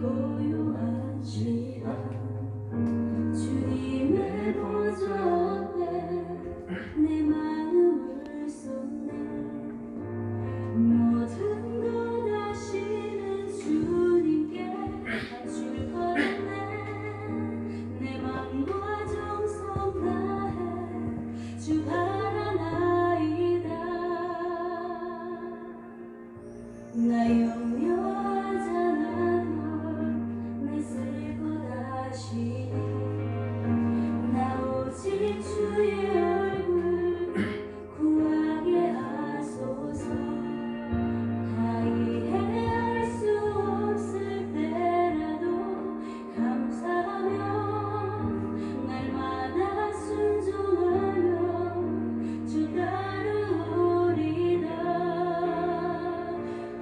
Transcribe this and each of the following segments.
고요한 시간 주님의 보좌에 내 마음을 쏟네. 모든 것 아시는 주님께 바칠 거였네. 내 맘과 정성 다해 주 바라나이다. 나 염려하잖아 내 쓸 것 아시네. 나 오직 주의 얼굴 구하게 하소서. 다 이해할 수 없을 때라도 감사하며 날마다 순종하며 주 따르리다.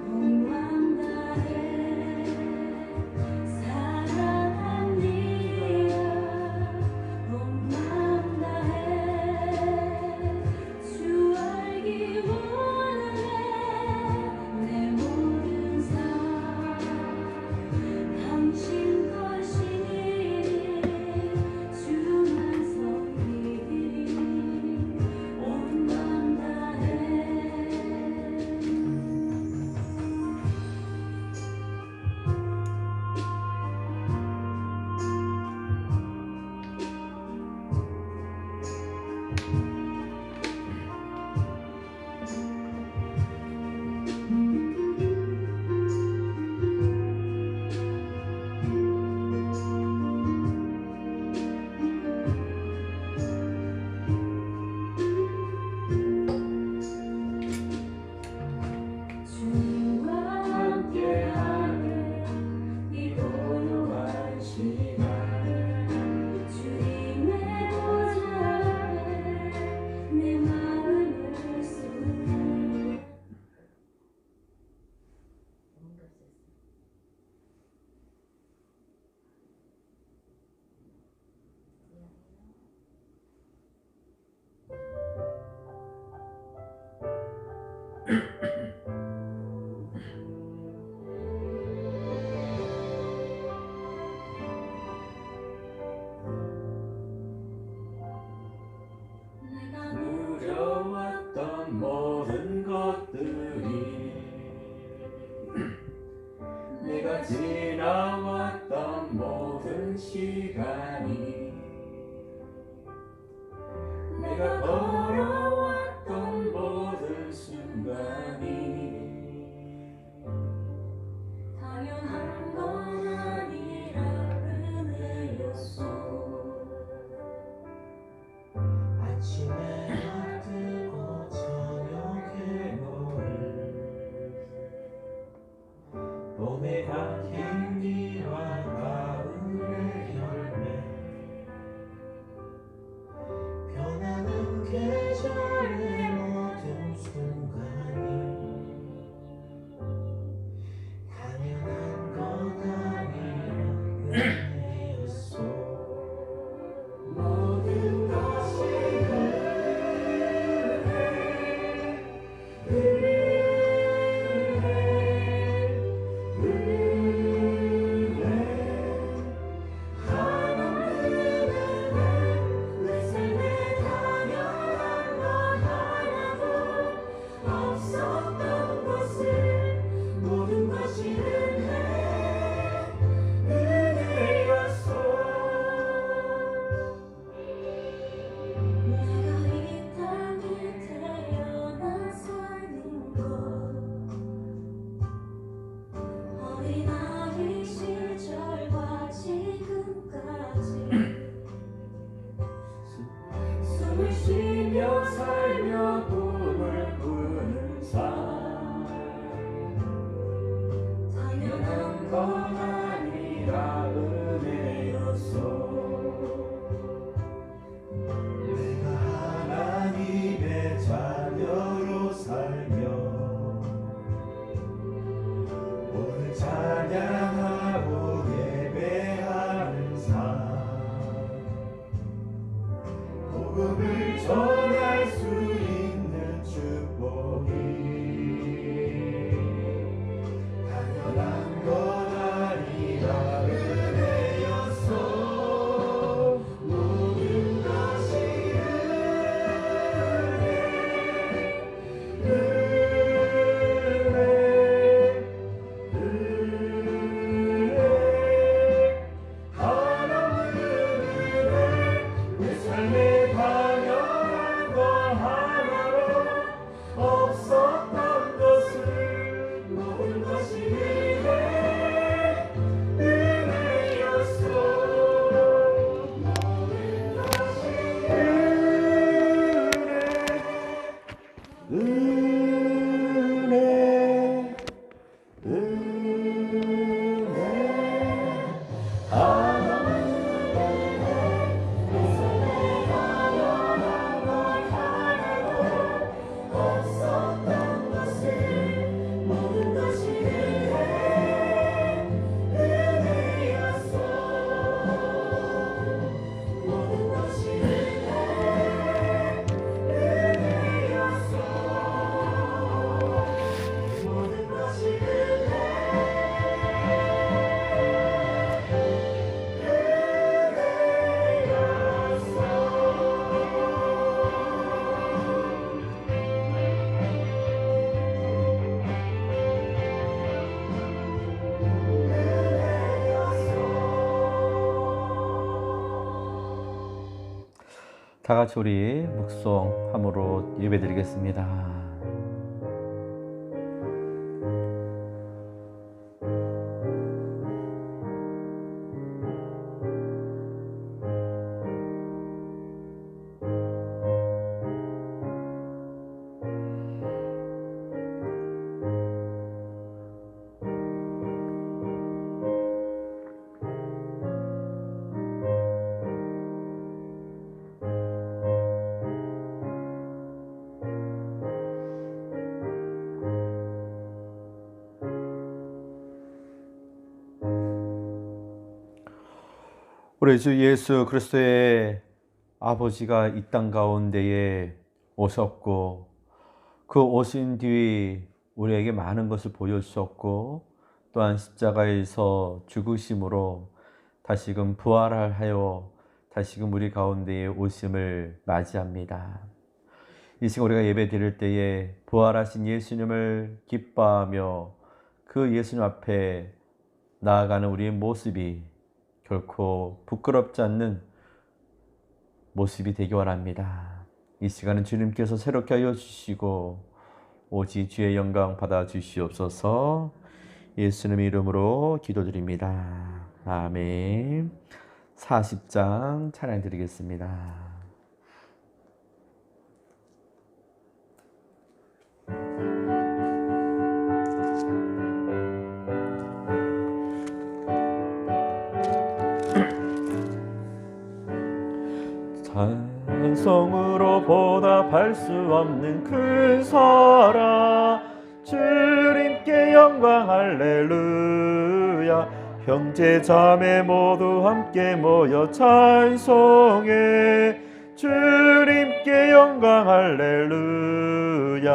온 맘 다해 사랑합니다. 온 맘 다해 주 알기 원하네. 내 모든 삶 당신 것이니 주만 섬기리. 온 맘 다해 주님과 함께하는 이 고요한 시간 주님의 보좌에 내 마음을 쏟네. 내가 누려왔던 모든 것들이 내가 지나왔던 모든 시간이 내가 걸어왔던 모든 순간이 당연한 건 아니라 은혜였소. 아침에 뜨고 저녁에 노을 봄의 향기와 가을의 열매 변하는 계절의 모든 순간이 당연한 것 아니라 은혜였소. 모든 것이 은혜 다 같이 우리 묵송함으로 예배드리겠습니다. 우리 주 예수 그리스도의 아버지가 이 땅 가운데에 오셨고, 그 오신 뒤 우리에게 많은 것을 보여주셨고, 또한 십자가에서 죽으심으로 다시금 부활하여 다시금 우리 가운데에 오심을 맞이합니다. 이 시간 우리가 예배 드릴 때에 부활하신 예수님을 기뻐하며 그 예수님 앞에 나아가는 우리의 모습이 결코 부끄럽지 않는 모습이 되기 원합니다. 이 시간은 주님께서 새롭게 하여 주시고 오직 주의 영광 받아 주시옵소서. 예수님의 이름으로 기도드립니다. 아멘. 40장 찬양 드리겠습니다. 찬송으로 보답할 수 없는 큰 사랑, 주님께 영광 할렐루야. 형제 자매 모두 함께 모여 찬송해, 주님께 영광 할렐루야.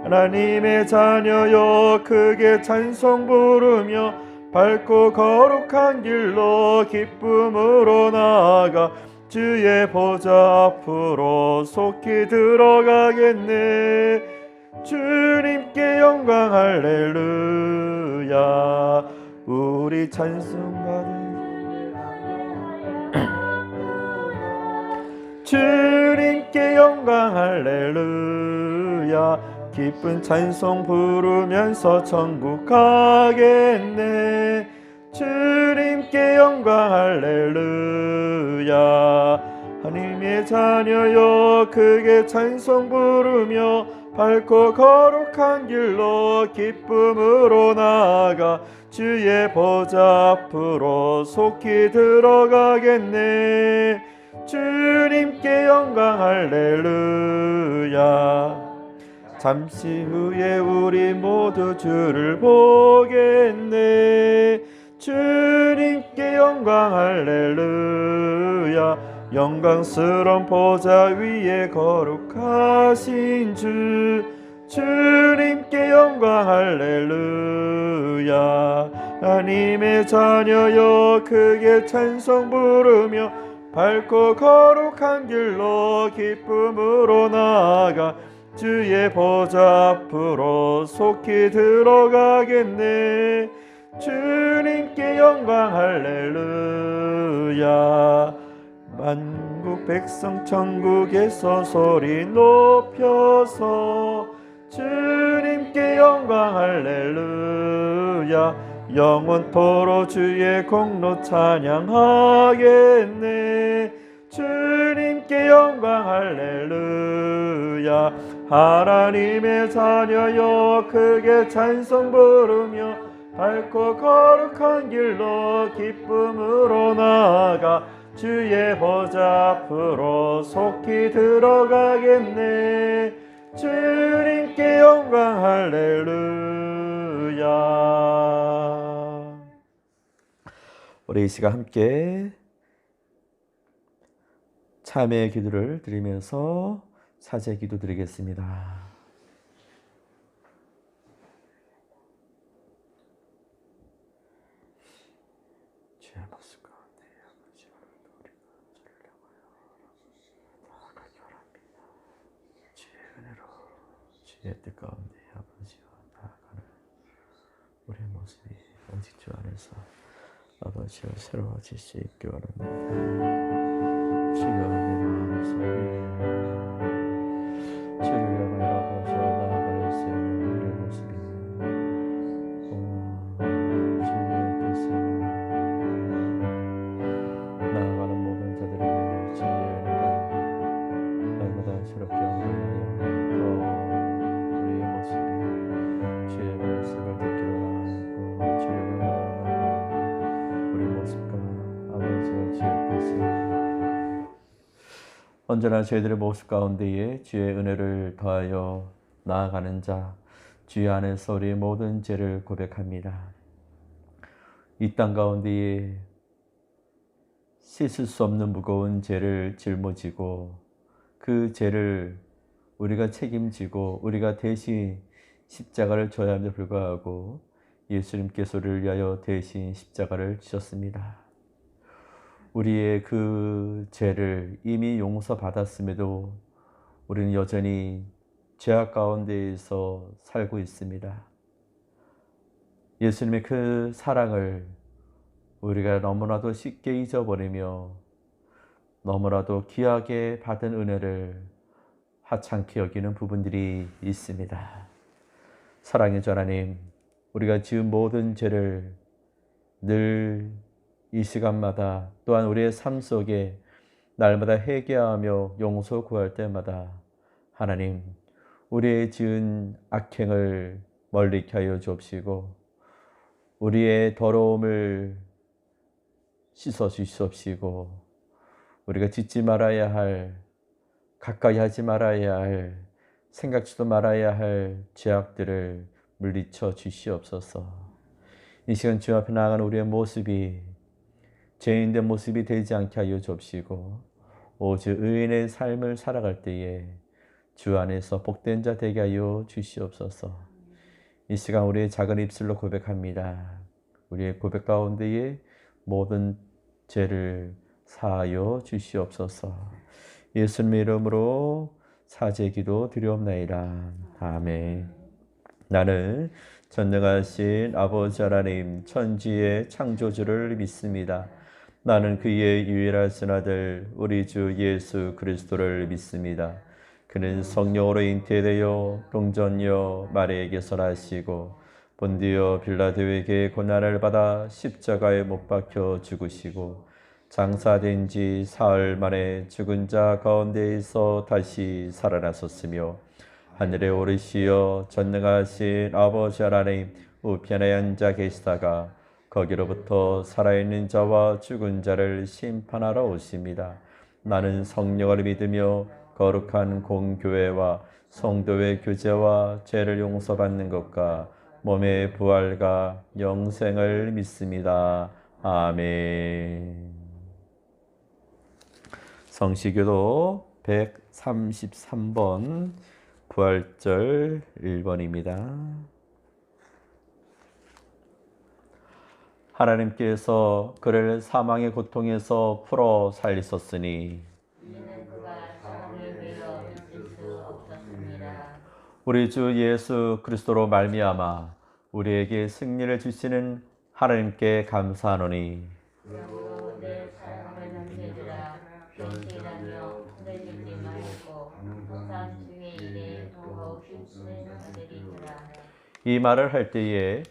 하나님의 자녀여 크게 찬송 부르며 밝고 거룩한 길로 기쁨으로 나아가 주의 보좌 앞으로 속히 들어가겠네. 주님께 영광 할렐루야. 우리 찬송받은 주님께 영광 할렐루야. 기쁜 찬송 부르면서 천국 가겠네. 주님께 영광 할렐루야. 하나님의 자녀여 크게 찬송 부르며 밝고 거룩한 길로 기쁨으로 나아가 주의 보좌 앞으로 속히 들어가겠네. 주님께 영광 할렐루야. 잠시 후에 우리 모두 주를 보겠네. 주님께 영광 할렐루야. 영광스러운 보좌 위에 거룩하신 주, 주님께 영광 할렐루야. 하나님의 자녀여 크게 찬송 부르며 밝고 거룩한 길로 기쁨으로 나아가 주의 보좌 앞으로 속히 들어가겠네. 주님께 영광 할렐루야. 만국 백성 천국에서 소리 높여서 주님께 영광 할렐루야. 영원토록 주의 공로 찬양하겠네. 주님께 영광 할렐루야. 하나님의 자녀여 크게 찬송 부르며 밝고 거룩한 길로 기쁨으로 나아가 주의 보좌 앞으로 속히 들어가겠네. 주님께 영광 할렐루야. 우리 이 시간 함께 참회의 기도를 드리면서 사죄 기도 드리겠습니다. 주의 모습 가운데 아버지 우리가 저를 향하여 나아가기 원합니다. 주의 은혜로 주의 뜻 가운데 아버지와 나아가는 우리의 모습이 오직 주 안에서 아버지와 새로워질 수 있기 원합니다. 주여 내 마음 주를 바라보셔 나아갈 수 있는 우리의 모습이 주의 뜻을 나아가는 모든 자들을 위해 주의 은혜가 날마다 새롭게 하여 더 우리의 모습이 주의 말씀을 듣기로 나아가고 주를 나아가는 우리 모습과 아버지와 주의 뜻을 언제나 저희들의 모습 가운데에 주의 은혜를 더하여 나아가는 자, 주의 안에서 우리의 모든 죄를 고백합니다. 이 땅 가운데에 씻을 수 없는 무거운 죄를 짊어지고 그 죄를 우리가 책임지고 우리가 대신 십자가를 져야 함에도 불구하고 예수님께서 우리를 위하여 대신 십자가를 지셨습니다. 우리의 그 죄를 이미 용서받았음에도 우리는 여전히 죄악 가운데에서 살고 있습니다. 예수님의 그 사랑을 우리가 너무나도 쉽게 잊어버리며 너무나도 귀하게 받은 은혜를 하찮게 여기는 부분들이 있습니다. 사랑의 주 하나님, 우리가 지은 모든 죄를 늘 이 시간마다 또한 우리의 삶 속에 날마다 회개하며 용서 구할 때마다 하나님, 우리의 지은 악행을 멀리케 하여 주옵시고 우리의 더러움을 씻어 주시옵시고 우리가 짓지 말아야 할, 가까이 하지 말아야 할, 생각지도 말아야 할 죄악들을 물리쳐 주시옵소서. 이 시간 주 앞에 나아가는 우리의 모습이 죄인된 모습이 되지 않게 하여 주옵시고 오직 의인의 삶을 살아갈 때에 주 안에서 복된 자 되게 하여 주시옵소서. 이 시간 우리의 작은 입술로 고백합니다. 우리의 고백 가운데에 모든 죄를 사하여 주시옵소서. 예수님의 이름으로 사죄 기도 드리옵나이다. 아멘. 나는 전능하신 아버지 하나님 천지의 창조주를 믿습니다. 나는 그의 유일하신 아들 우리 주 예수 그리스도를 믿습니다. 그는 성령으로 잉태되어 동정녀 마리아에게서 나시고 본디오 빌라도에게 고난을 받아 십자가에 못 박혀 죽으시고 장사된 지 사흘 만에 죽은 자 가운데에서 다시 살아나셨으며 하늘에 오르시어 전능하신 아버지 하나님 우편에 앉아 계시다가 거기로부터 살아있는 자와 죽은 자를 심판하러 오십니다. 나는 성령을 믿으며 거룩한 공교회와 성도의 교제와 죄를 용서받는 것과 몸의 부활과 영생을 믿습니다. 아멘. 성시교도 133번 부활절 1번입니다. 하나님께서 그를 사망의 고통에서 풀어 살리셨으니 이는 그가 사람을 베어 있을 수 없었습니다. 우리 주 예수 그리스도로 말미암아 우리에게 승리를 주시는 하나님께 감사하노니 그러므로 내 사랑하는 형제들아 변신하며 흔들리지 말고 항상 주의 일에 더욱 힘쓰리라. 이 말을 할 때에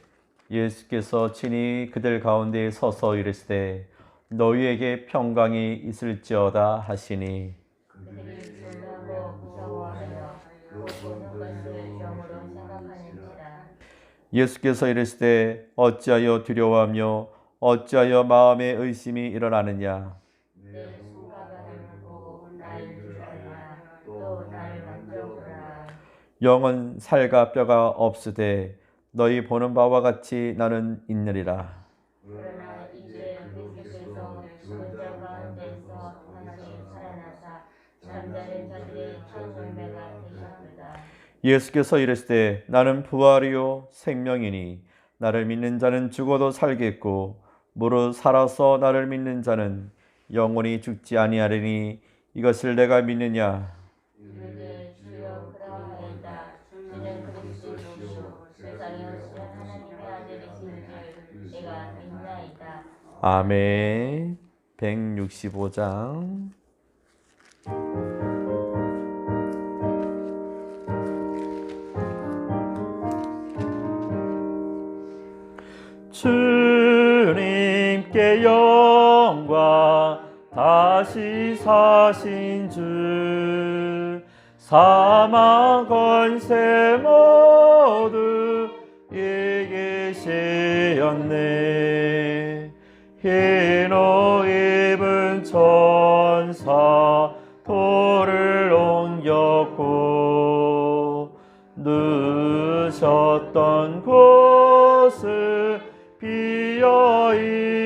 예수께서 친히 그들 가운데 서서 이르시되 너희에게 평강이 있을지어다 하시니 그들이 놀라고 무서워하여 그 보는 것을 정으로 생각하는지라. 예수께서 이르시되 어찌하여 두려워하며 어찌하여 마음에 의심이 일어나느냐. 내 손가락을 보고 나를 주사라. 또 나를 만져보라. 영은 살과 뼈가 없으되 너희 보는 바와 같이 나는 있느리라. 그러나 이제 그리스도께서 죽은 자 가운데서 다시 살아나사 잠자는 자들의 첫 열매가 되셨도다. 예수께서 이르시되 나는 부활이요 생명이니 나를 믿는 자는 죽어도 살겠고 무릇 살아서 나를 믿는 자는 영원히 죽지 아니하리니 이것을 내가 믿느냐. 이르되 주여 그러하이다. 주는 그리스도시요 세상에 오신 하나님의 아들이신 줄 내가 믿나이다. 아멘. 165장 주님께 영광, 다시 사신 주, 사망 권세 모두 이기시었네. 흰 옷 입은 천사 돌을 옮겼고, 누셨던 곳을 비어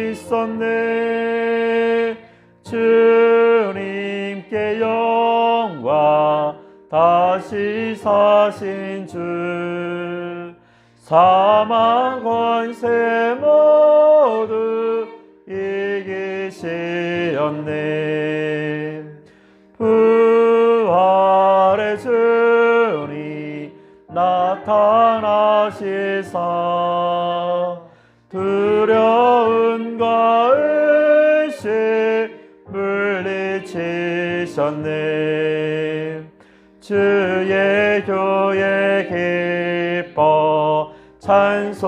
있었네. 주님께 영광, 다시 사신 주, 사망 권세 모두 이기시었네. 부활의 주님 나타나시사 두려움과 의심 물리치셨네. 주의 교회 기뻐 찬송하여라.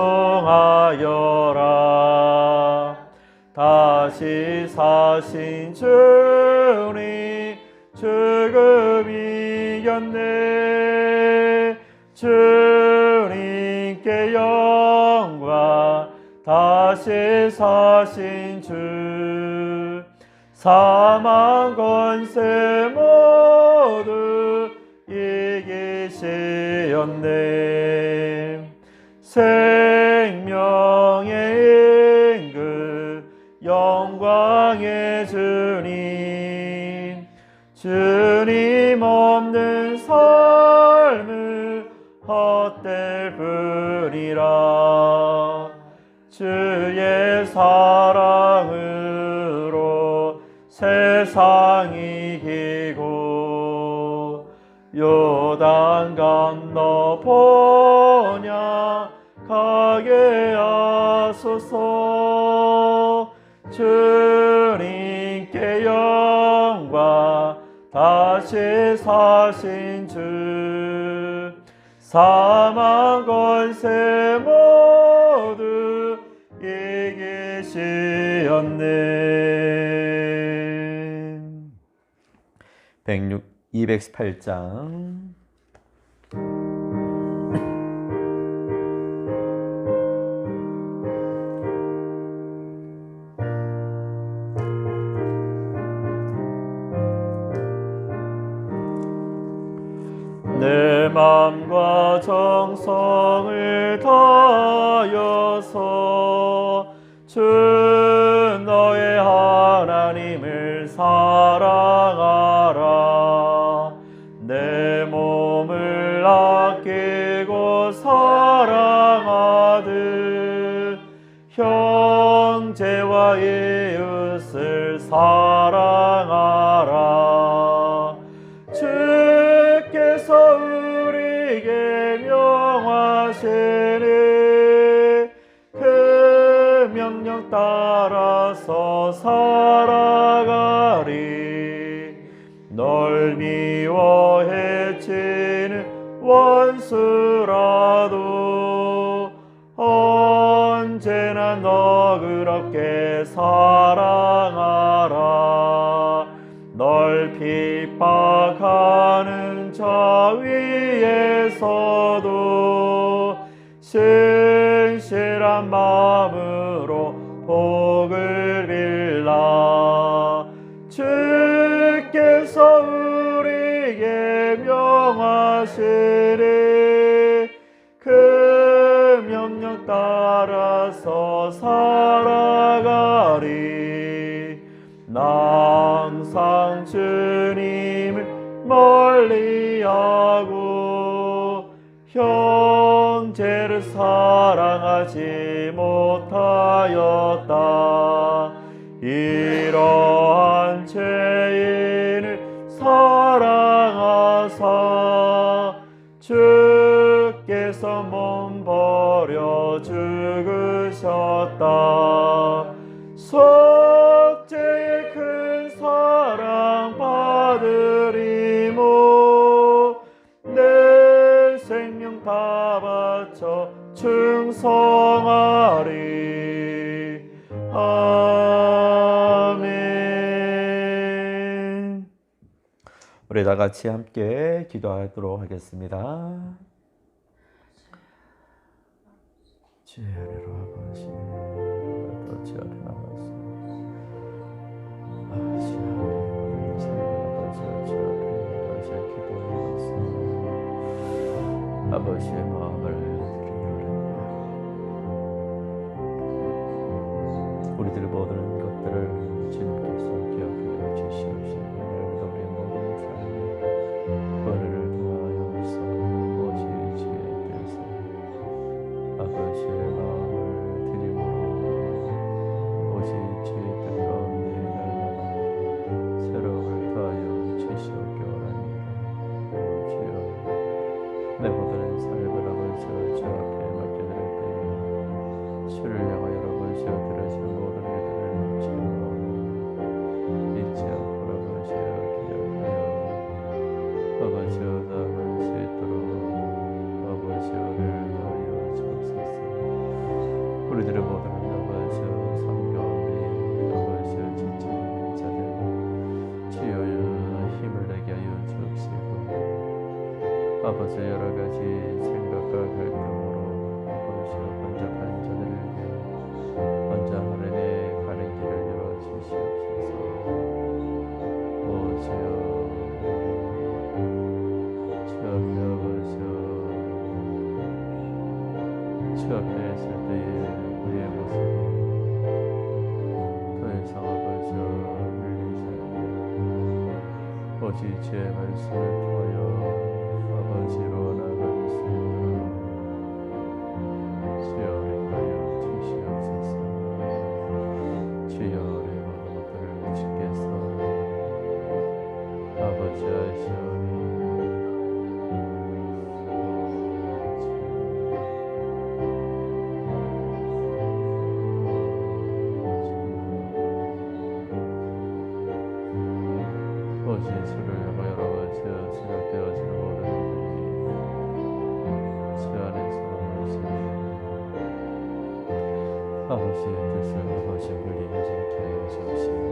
다시 사신 주님 죽음 이겼네. 주님께 영광, 다시 사신 주, 사망 권세 모두 이기시었네. 생명의 임금, 영광의 주님, 주님 없는 삶은 헛될 뿐이라. 주의 사랑으로 세상 이기고, 요단 건너 번역하게 하소서. 주님께 영광, 다시 사신 주, 사망 권세 모두 이기시었네. 208장. 내 맘과 정성을 다하여서 주 너의 하나님을 사랑하라. 내 몸을 아끼고 사랑하듯 형제와 이웃을 사랑하라. 주께서 우리에게 명하시니 그 명령 따라서 살아가리. 널 미워 해치는 원수라도 언제나 너그럽게 사랑하라. 널 핍박하는 자 위에서도 신실한 마음으로 복을 빌라. 주께서 우리에게 명하시니 그 명령 따라서 살아가리. 나 항상 주님을 멀리하고 형제를 사랑하지 못하였다. 이러한 죄인을 사랑하사 주께서 몸 버려 죽으셨다. 속죄의 큰 사랑 받으 우리 다 같이 함께 기도하도록 하겠습니다. 주 아래로 아버지, 또 주 앞에 나가서 아버지, 우리 아버지 주 앞에 다시 기도하면서 아버지의 마음을 드리려고 우리들의 모든 것들을 주님께서 기억하여 주시옵시고 오늘도 우리의 모든 삶에 은혜를 더하여서 오직 주의 뜻을 아버지의 마음을 드림으로 오직 주의 뜻 가운데 날마다 새로움을 더하여 주시옵기 원합니다. 주여 내 모든 삶을 아버지 주 앞에 맡겨드릴 때에 주를 향하여 아버지 들으시는 모든 일들을 주여 잊지 않고 아버지여 기억하여 아버지여 나아갈 수 있도록 아버지여 를 더하여 주옵소서. 우리들의 모든 아버지여 삶 가운데 아버지여 지치는 자들 주여여 힘을 내게 하여 주옵시고 아버지 여러 가지 생각과 갈등으로 아버지여 번잡한 자들에게 먼저 하늘에 가는 길을 열어 주시옵소서. 오 주여 주 앞에 아버지여 주 앞에 있을 때에 우리의 모습이 더 이상 아버지여 밀리지 않게 오직 주의 말씀을 통하여 아버지로 나아갈 수 있도록 주여 인도하여 주시옵소서. 주여 우리의 모든 것들을 주께서 아버지 하시오니 오직 주를 향하여 아버지여 생각되어지는 모든 일들이 주 안에서 하시니 아버지의 뜻을 아버지 물리하지 않게 하여 주옵시고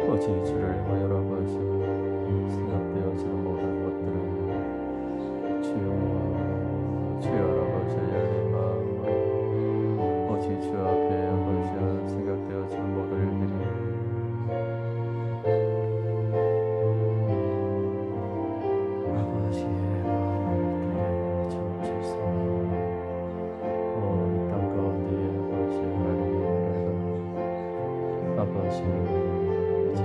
오직 주를 향하여 아버지 생각되어지는 모든 것들을 주여 아버지 열린 마음으로 오직 주 앞에 아버지여 생각되어지는 모든 일들이 아버지의 마음을 들려 주옵소서. 이 땅 가운데 아버지 하나님의 나라가 아버지 이제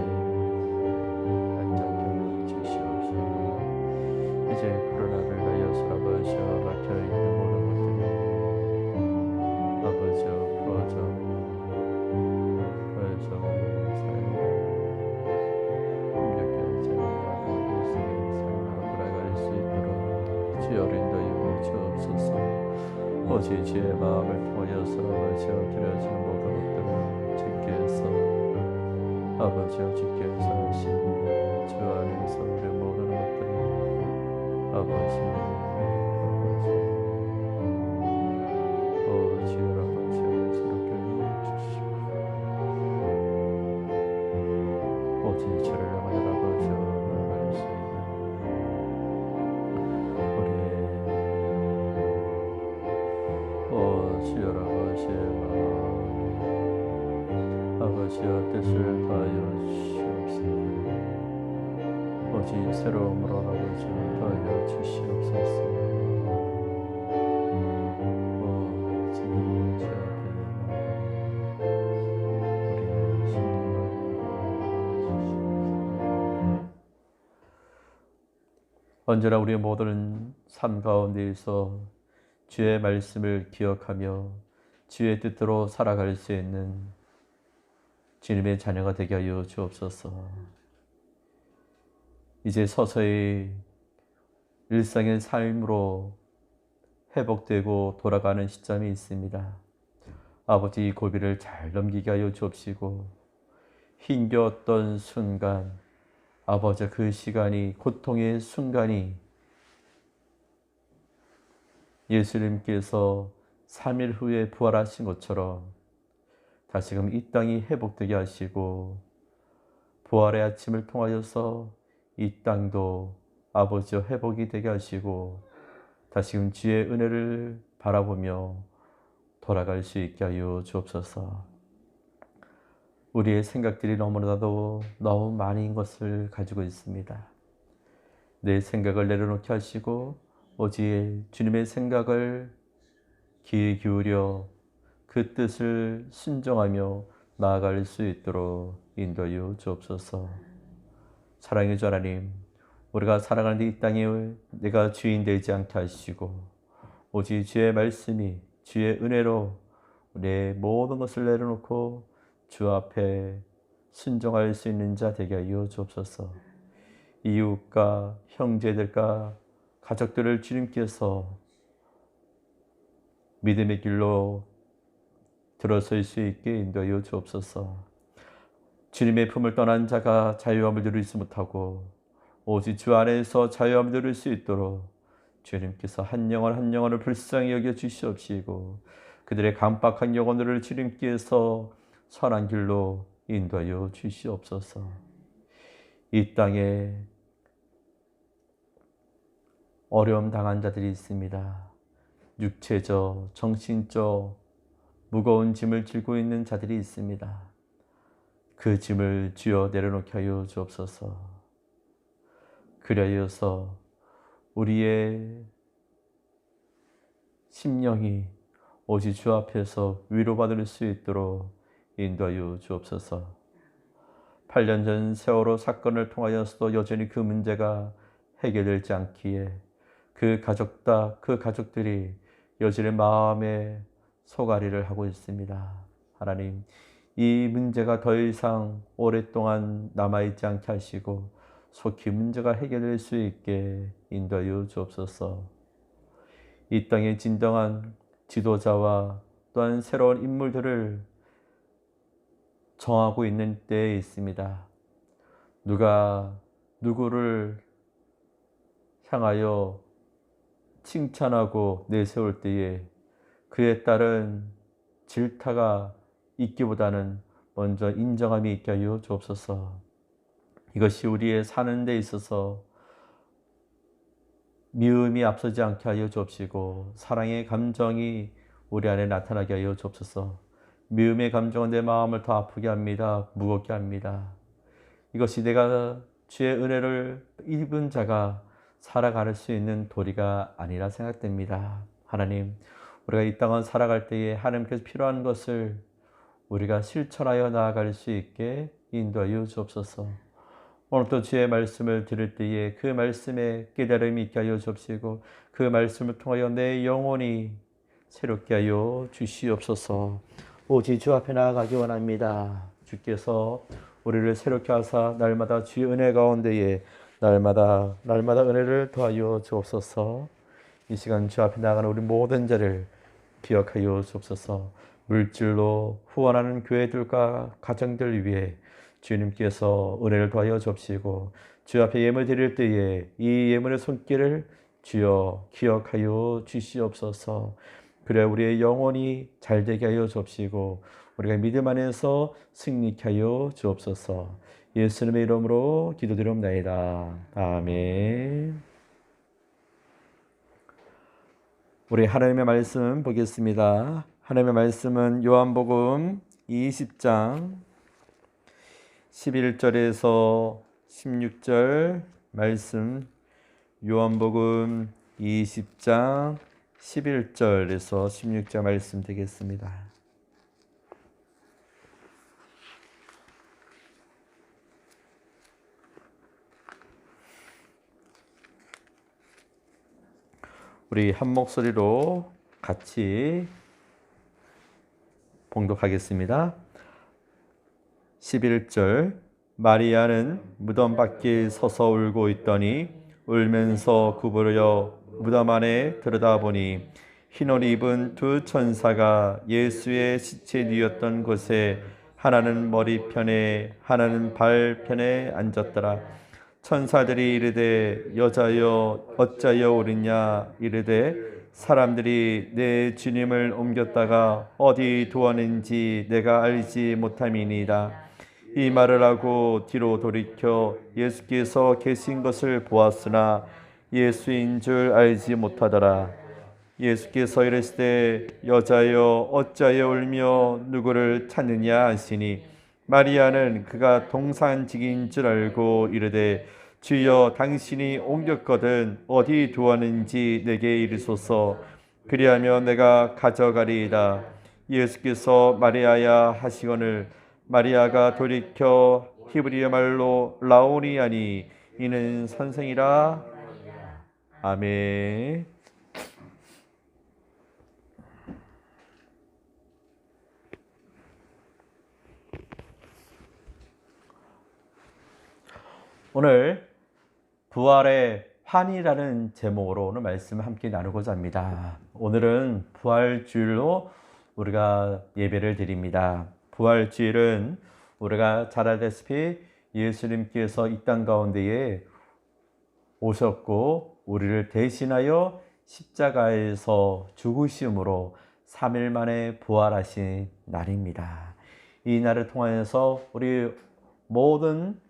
안정되어 주시옵시고 이제 코로나를 하여서 아버지여 막혀있는 모든 것들이 아버지여 풀어져 우리 삶을 힘겹게 하지 않고 일생의 삶을 나아갈 수 있도록 주여 인도하여 주옵소서. 오직 주의 마음을 통하여서 아버지여 드려지는 모든 것들을 주께서 아버지여 주께서 하시니 주 안에서 우리의 모든 것들을 아버지 주여 아버지여 새롭게 하여 주시고 오직 주를 향하여 아버지여 나아갈 수 있는 우리의 주여 아버지의 마음 아버지여 뜻을 다하여 주시옵시고 오직 새로움으로 아버지여 다하여 주시옵소서. 오직 주 앞에 우리의 심령을 주시옵소서. 언제나 우리의 모든 삶 가운데에서 주의 말씀을 기억하며 주의 뜻대로 살아갈 수 있는 주님의 자녀가 되게 하여 주옵소서. 이제 서서히 일상의 삶으로 회복되고 돌아가는 시점이 있습니다. 아버지 이 고비를 잘 넘기게 하여 주옵시고 힘겨웠던 순간 아버지 그 시간이 고통의 순간이 예수님께서 3일 후에 부활하신 것처럼 다시금 이 땅이 회복되게 하시고 부활의 아침을 통하여서 이 땅도 아버지와 회복이 되게 하시고 다시금 주의 은혜를 바라보며 돌아갈 수 있게 하여 주옵소서. 우리의 생각들이 너무나도 너무 많은 것을 가지고 있습니다. 내 생각을 내려놓게 하시고 오직 주님의 생각을 귀에 기울여 그 뜻을 순종하며 나아갈 수 있도록 인도하여 주옵소서. 사랑의 주 하나님, 우리가 살아가는 이 땅에 내가 주인 되지 않게 하시고 오직 주의 말씀이 주의 은혜로 내 모든 것을 내려놓고 주 앞에 순종할 수 있는 자 되게 하여 주옵소서. 이웃과 형제들과 가족들을 주님께서 믿음의 길로 들어설 수 있게 인도하여 주옵소서. 주님의 품을 떠난 자가 자유함을 누리지 못하고 오직 주 안에서 자유함을 누릴 수 있도록 주님께서 한 영혼 한 영혼을 불쌍히 여겨 주시옵시고 그들의 강박한 영혼들을 주님께서 선한 길로 인도하여 주시옵소서. 이 땅에 어려움 당한 자들이 있습니다. 육체적, 정신적 무거운 짐을 지고 있는 자들이 있습니다. 그 짐을 주여 내려놓게 하여 주옵소서. 그리하여서 우리의 심령이 오직 주 앞에서 위로받을 수 있도록 인도하여 주옵소서. 8년 전 세월호 사건을 통하여서도 여전히 그 문제가 해결되지 않기에 그 가족들이 여전히 마음의 소가리를 하고 있습니다. 하나님, 이 문제가 더 이상 오랫동안 남아있지 않게 하시고 속히 문제가 해결될 수 있게 인도하여 주옵소서. 이 땅의 진정한 지도자와 또한 새로운 인물들을 정하고 있는 때에 있습니다. 누가 누구를 향하여 칭찬하고 내세울 때에 그에 따른 질타가 있기보다는 먼저 인정함이 있게 하여 주옵소서. 이것이 우리의 사는 데 있어서 미움이 앞서지 않게 하여 주옵시고 사랑의 감정이 우리 안에 나타나게 하여 주옵소서. 미움의 감정은 내 마음을 더 아프게 합니다. 무겁게 합니다. 이것이 내가 주의 은혜를 입은 자가 살아갈 수 있는 도리가 아니라 생각됩니다. 하나님, 우리가 이 땅을 살아갈 때에 하나님께서 필요한 것을 우리가 실천하여 나아갈 수 있게 인도하여 주옵소서. 오늘도 주의 말씀을 들을 때에 그 말씀에 깨달음이 있게 하여 주옵시고 그 말씀을 통하여 내 영혼이 새롭게 하여 주시옵소서. 오직 주 앞에 나아가기 원합니다. 주께서 우리를 새롭게 하사 날마다 주의 은혜 가운데에 날마다 은혜를 더하여 주옵소서. 이 시간 주 앞에 나가는 우리 모든 자를 기억하여 주옵소서. 물질로 후원하는 교회들과 가정들 위해 주님께서 은혜를 더하여 주옵시고 주 앞에 예물 드릴 때에 이 예물의 손길을 주여 기억하여 주시옵소서. 그래 우리의 영혼이 잘되게 하여 주옵시고 우리가 믿음 안에서 승리케 하여 주옵소서. 예수님의 이름으로 기도드리옵나이다. 아멘. 우리 하나님의 말씀 보겠습니다. 하나님의 말씀은 요한복음 20장 11절에서 16절 말씀, 요한복음 20장 11절에서 16절 말씀 되겠습니다. 우리 한 목소리로 같이 봉독하겠습니다. 11절 마리아는 무덤 밖에 서서 울고 있더니 울면서 구부려 무덤 안에 들여다보니 흰옷 입은 두 천사가 예수의 시체 누웠던 곳에 하나는 머리편에 하나는 발편에 앉았더라. 천사들이 이르되 여자여 어찌하여 울으냐 이르되 사람들이 내 주님을 옮겼다가 어디 두었는지 내가 알지 못함이니이다. 이 말을 하고 뒤로 돌이켜 예수께서 계신 것을 보았으나 예수인 줄 알지 못하더라. 예수께서 이르시되 여자여 어찌하여 울며 누구를 찾느냐 하시니 마리아는 그가 동산직인 줄 알고 이르되 주여 당신이 옮겼거든 어디 두었는지 내게 이르소서 그리하면 내가 가져가리이다. 예수께서 마리아야 하시거늘 마리아가 돌이켜 히브리어 말로 라오니 하니 이는 선생이라. 아멘. 오늘 부활의 환희라는 제목으로 오늘 말씀을 함께 나누고자 합니다. 오늘은 부활주일로 우리가 예배를 드립니다. 부활주일은 우리가 잘 알다시피 예수님께서 이 땅 가운데에 오셨고 우리를 대신하여 십자가에서 죽으심으로 3일 만에 부활하신 날입니다. 이 날을 통하여서 우리 모든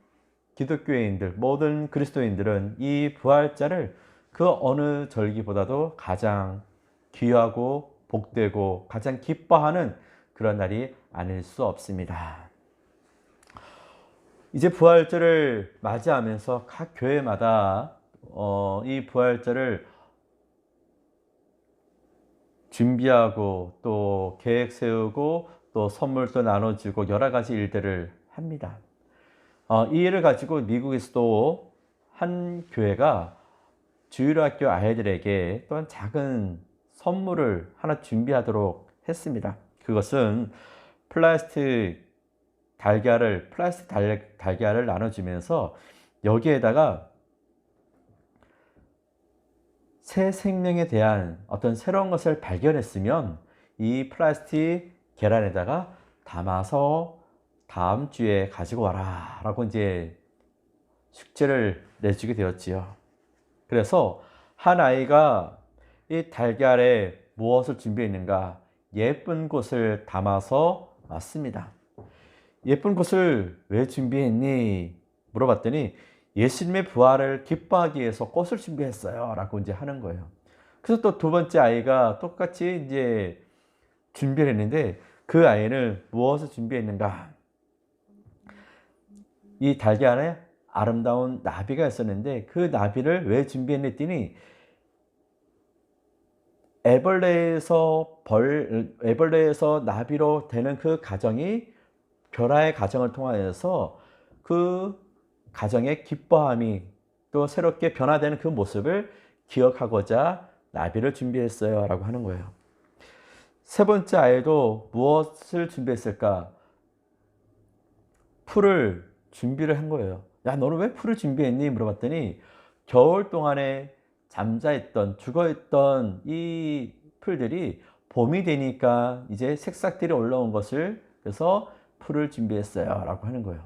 기독교인들, 모든 그리스도인들은 이 부활절을 그 어느 절기보다도 가장 귀하고 복되고 가장 기뻐하는 그런 날이 아닐 수 없습니다. 이제 부활절을 맞이하면서 각 교회마다 이 부활절을 준비하고 또 계획 세우고 또 선물도 나눠주고 여러 가지 일들을 합니다. 이 일을 가지고 미국에서도 한 교회가 주일학교 아이들에게 또한 작은 선물을 하나 준비하도록 했습니다. 그것은 플라스틱 달걀을 나눠주면서 여기에다가 새 생명에 대한 어떤 새로운 것을 발견했으면 이 플라스틱 계란에다가 담아서 다음 주에 가지고 와라 라고 이제 숙제를 내주게 되었지요. 그래서 한 아이가 이 달걀에 무엇을 준비했는가 예쁜 꽃을 담아서 왔습니다. 예쁜 꽃을 왜 준비했니? 물어봤더니 예수님의 부활을 기뻐하기 위해서 꽃을 준비했어요 라고 이제 하는 거예요. 그래서 또 두 번째 아이가 똑같이 이제 준비를 했는데 그 아이는 무엇을 준비했는가? 이 달걀에 아름다운 나비가 있었는데 그 나비를 왜 준비했더니 애벌레에서 나비로 되는 그 가정이 변화의 가정을 통하여서 그 가정의 기뻐함이 또 새롭게 변화되는 그 모습을 기억하고자 나비를 준비했어요 라고 하는 거예요. 세 번째 아이도 무엇을 준비했을까? 풀을 준비를 한 거예요. 야, 너는 왜 풀을 준비했니? 물어봤더니 겨울 동안에 잠자있던 죽어있던 이 풀들이 봄이 되니까 이제 새싹들이 올라온 것을 그래서 풀을 준비했어요 라고 하는 거예요.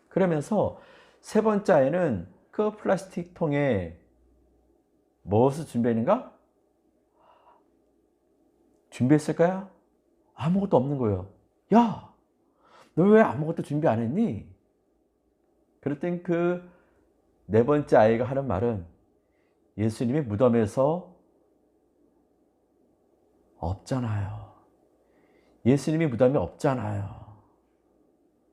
그러면서 세 번째 아이는 그 플라스틱 통에 무엇을 준비했는가? 준비했을까요? 아무것도 없는 거예요. 야, 너 왜 아무것도 준비 안 했니? 그럴 땐 그 네 번째 아이가 하는 말은 예수님이 무덤에서 없잖아요. 예수님이 무덤에 없잖아요.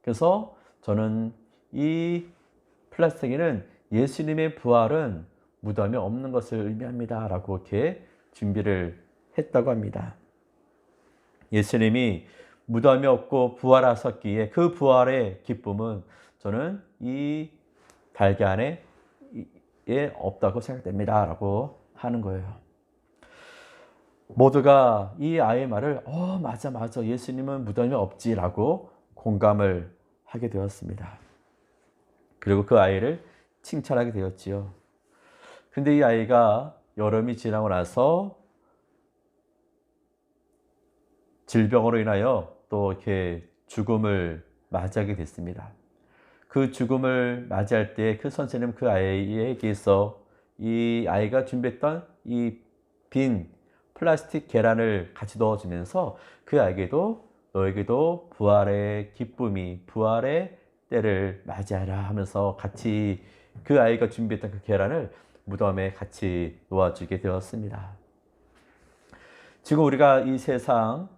그래서 저는 이 플라스틱에는 예수님의 부활은 무덤에 없는 것을 의미합니다 라고 이렇게 준비를 했다고 합니다. 예수님이 무덤이 없고 부활하셨기에 그 부활의 기쁨은 저는 이 달걀에 없다고 생각됩니다 라고 하는 거예요. 모두가 이 아이의 말을 맞아 예수님은 무덤이 없지 라고 공감을 하게 되었습니다. 그리고 그 아이를 칭찬하게 되었지요. 근데 이 아이가 여름이 지나고 나서 질병으로 인하여 또 이렇게 죽음을 맞이하게 됐습니다. 그 죽음을 맞이할 때 그 선생님 그 아이에게서 이 아이가 준비했던 이 빈 플라스틱 계란을 같이 넣어주면서 그 아이에게도 너에게도 부활의 기쁨이 부활의 때를 맞이하라 하면서 같이 그 아이가 준비했던 그 계란을 무덤에 같이 놓아주게 되었습니다. 지금 우리가 이 세상을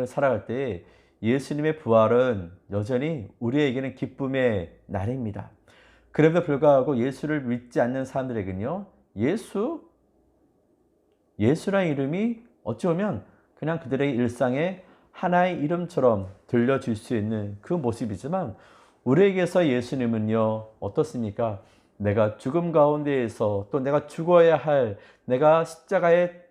살아갈 때 예수님의 부활은 여전히 우리에게는 기쁨의 날입니다. 그럼에도 불구하고 예수를 믿지 않는 사람들에게는요, 예수라는 이름이 어찌 보면 그냥 그들의 일상의 하나의 이름처럼 들려질 수 있는 그 모습이지만, 우리에게서 예수님은요 어떻습니까? 내가 죽음 가운데에서, 또 내가 죽어야 할, 내가 십자가에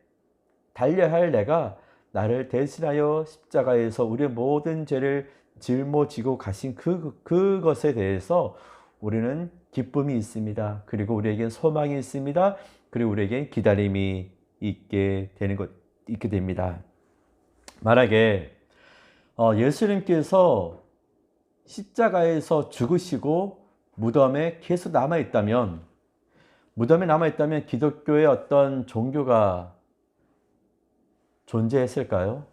달려야 할 내가 나를 대신하여 십자가에서 우리의 모든 죄를 짊어지고 가신 그것에 대해서 우리는 기쁨이 있습니다. 그리고 우리에겐 소망이 있습니다. 그리고 우리에겐 기다림이 있게 됩니다. 만약에 예수님께서 십자가에서 죽으시고 무덤에 계속 남아있다면 기독교의 어떤 종교가 존재했을까요?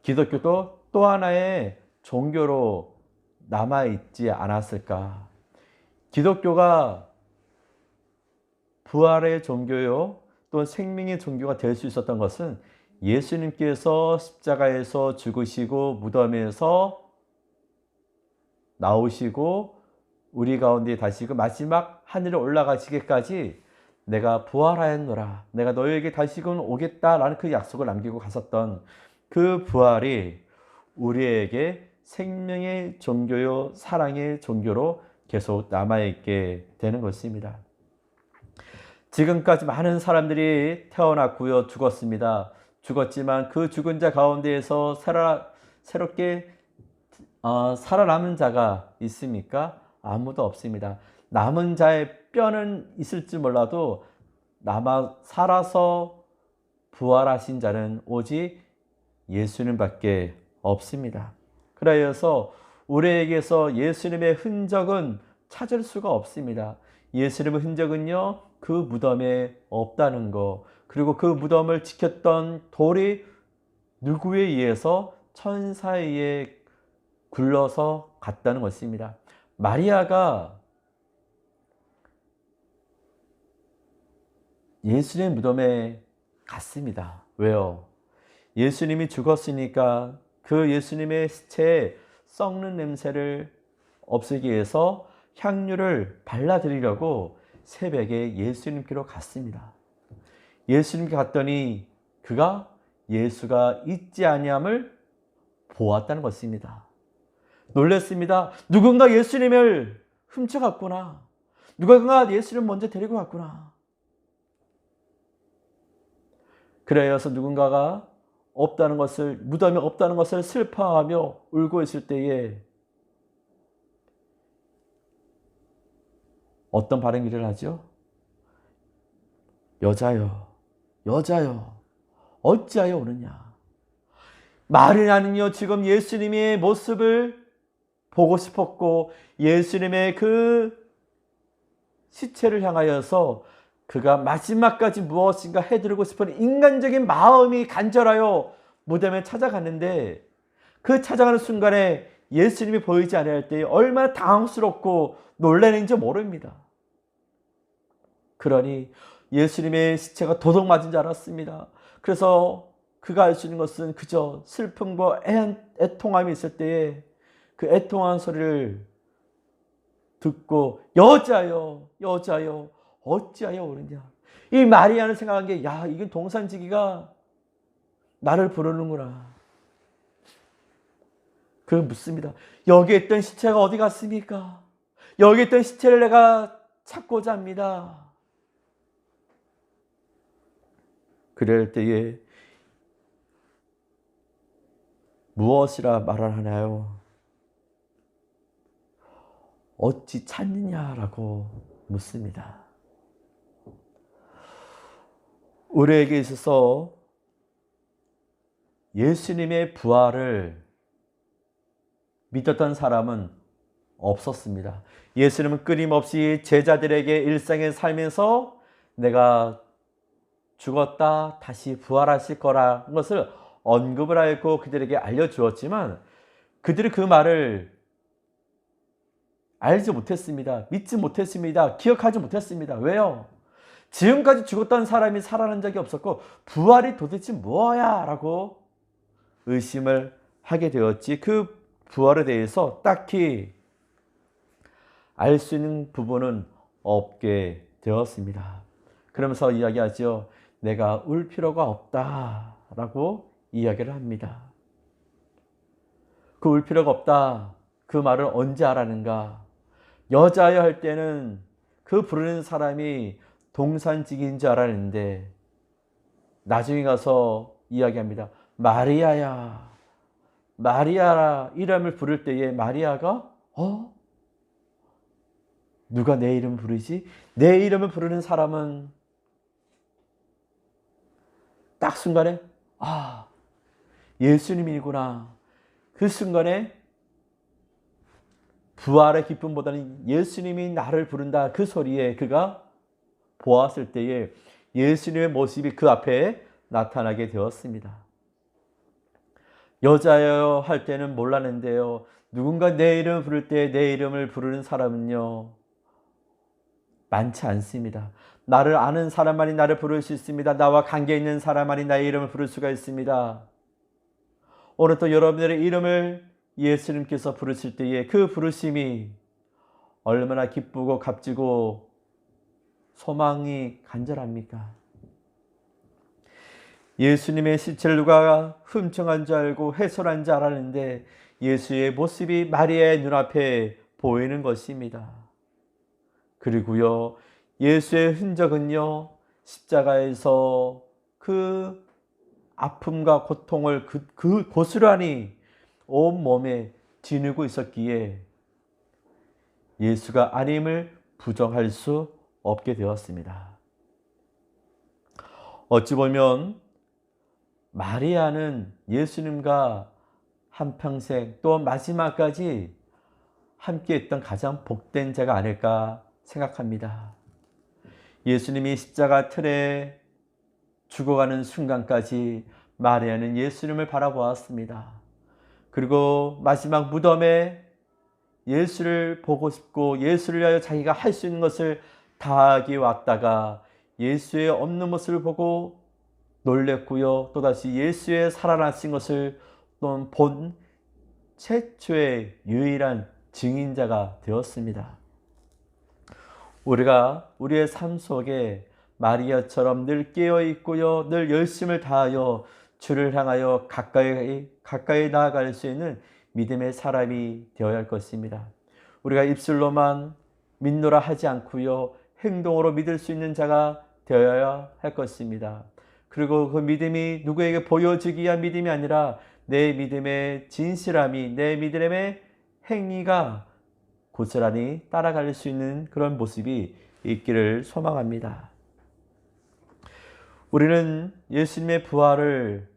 기독교도 또 하나의 종교로 남아있지 않았을까? 기독교가 부활의 종교요, 또 생명의 종교가 될 수 있었던 것은 예수님께서 십자가에서 죽으시고 무덤에서 나오시고 우리 가운데 다시금 마지막 하늘에 올라가시기까지 내가 부활하였노라, 내가 너희에게 다시금 오겠다라는 그 약속을 남기고 가셨던 그 부활이 우리에게 생명의 종교요, 사랑의 종교로 계속 남아있게 되는 것입니다. 지금까지 많은 사람들이 태어났고요, 죽었지만 그 죽은 자 가운데에서 새롭게 살아남은 자가 있습니까? 아무도 없습니다. 남은 자의 뼈는 있을지 몰라도 살아서 부활하신 자는 오직 예수님밖에 없습니다. 그래서 우리에게서 예수님의 흔적은 찾을 수가 없습니다. 예수님의 흔적은요, 그 무덤에 없다는 거, 그리고 그 무덤을 지켰던 돌이 누구에 의해서 천사에 의해 굴러서 갔다는 것입니다. 마리아가 예수님의 무덤에 갔습니다. 왜요? 예수님이 죽었으니까 그 예수님의 시체에 썩는 냄새를 없애기 위해서 향유를 발라드리려고 새벽에 예수님께로 갔습니다. 예수님께 갔더니 예수가 있지 아니함을 보았다는 것입니다. 놀랐습니다. 누군가 예수님을 훔쳐갔구나. 누군가 예수님을 먼저 데리고 갔구나. 그래서 누군가가 무덤에 없다는 것을 슬퍼하며 울고 있을 때에 어떤 반응이 일어나죠? 여자여, 어찌하여 오느냐? 마리아는요, 지금 예수님의 모습을 보고 싶었고, 예수님의 그 시체를 향하여서 그가 마지막까지 무엇인가 해드리고 싶은 인간적인 마음이 간절하여 무덤에 찾아갔는데, 그 찾아가는 순간에 예수님이 보이지 않을 때 얼마나 당황스럽고 놀라는지 모릅니다. 그러니 예수님의 시체가 도둑 맞은 줄 알았습니다. 그래서 그가 알 수 있는 것은 그저 슬픔과 애통함이 있을 때에 그 애통한 소리를 듣고 여자여 어찌하여 오느냐. 이 마리아는 생각한 게, 이건 동산지기가 나를 부르는구나. 그 묻습니다. 여기 있던 시체가 어디 갔습니까? 여기 있던 시체를 내가 찾고자 합니다. 그럴 때에 무엇이라 말을 하나요? 어찌 찾느냐라고 묻습니다. 우리에게 있어서 예수님의 부활을 믿었던 사람은 없었습니다. 예수님은 끊임없이 제자들에게 일상에 살면서 내가 죽었다 다시 부활하실 거라는 것을 언급을 하고 그들에게 알려주었지만, 그들이 그 말을 알지 못했습니다. 믿지 못했습니다. 기억하지 못했습니다. 왜요? 지금까지 죽었던 사람이 살아난 적이 없었고 부활이 도대체 뭐야? 라고 의심을 하게 되었지, 그 부활에 대해서 딱히 알 수 있는 부분은 없게 되었습니다. 그러면서 이야기하죠. 내가 울 필요가 없다 라고 이야기를 합니다. 그 울 필요가 없다, 그 말을 언제 하라는가? 여자여 할 때는 그 부르는 사람이 동산직인 줄 알았는데 나중에 가서 이야기합니다. 마리아야, 마리아 이름을 부를 때에 마리아가 누가 내 이름 부르지? 내 이름을 부르는 사람은 딱 순간에 예수님이구나. 그 순간에 부활의 기쁨보다는 예수님이 나를 부른다, 그 소리에 그가 보았을 때에 예수님의 모습이 그 앞에 나타나게 되었습니다. 여자여 할 때는 몰랐는데요, 누군가 내 이름을 부를 때 내 이름을 부르는 사람은요 많지 않습니다. 나를 아는 사람만이 나를 부를 수 있습니다. 나와 관계 있는 사람만이 나의 이름을 부를 수가 있습니다. 오늘 또 여러분들의 이름을 예수님께서 부르실 때에 그 부르심이 얼마나 기쁘고 값지고 소망이 간절합니까? 예수님의 시체를 누가 훔쳐간 줄 알고 훼손한 줄 알았는데 예수의 모습이 마리아의 눈앞에 보이는 것입니다. 그리고요, 예수의 흔적은요 십자가에서 그 아픔과 고통을 그 고스란히 온 몸에 지니고 있었기에 예수가 아님을 부정할 수 없게 되었습니다. 어찌 보면 마리아는 예수님과 한평생 또 마지막까지 함께했던 가장 복된 자가 아닐까 생각합니다. 예수님이 십자가 틀에 죽어가는 순간까지 마리아는 예수님을 바라보았습니다. 그리고 마지막 무덤에 예수를 보고 싶고 예수를 위하여 자기가 할 수 있는 것을 다하기 왔다가 예수의 없는 모습을 보고 놀랬고요, 또다시 예수의 살아나신 것을 또 본 최초의 유일한 증인자가 되었습니다. 우리가 우리의 삶 속에 마리아처럼 늘 깨어있고요, 늘 열심을 다하여 주를 향하여 가까이 나아갈 수 있는 믿음의 사람이 되어야 할 것입니다. 우리가 입술로만 믿노라 하지 않고요, 행동으로 믿을 수 있는 자가 되어야 할 것입니다. 그리고 그 믿음이 누구에게 보여지기 위한 믿음이 아니라 내 믿음의 진실함이, 내 믿음의 행위가 고스란히 따라갈 수 있는 그런 모습이 있기를 소망합니다. 우리는 예수님의 부활을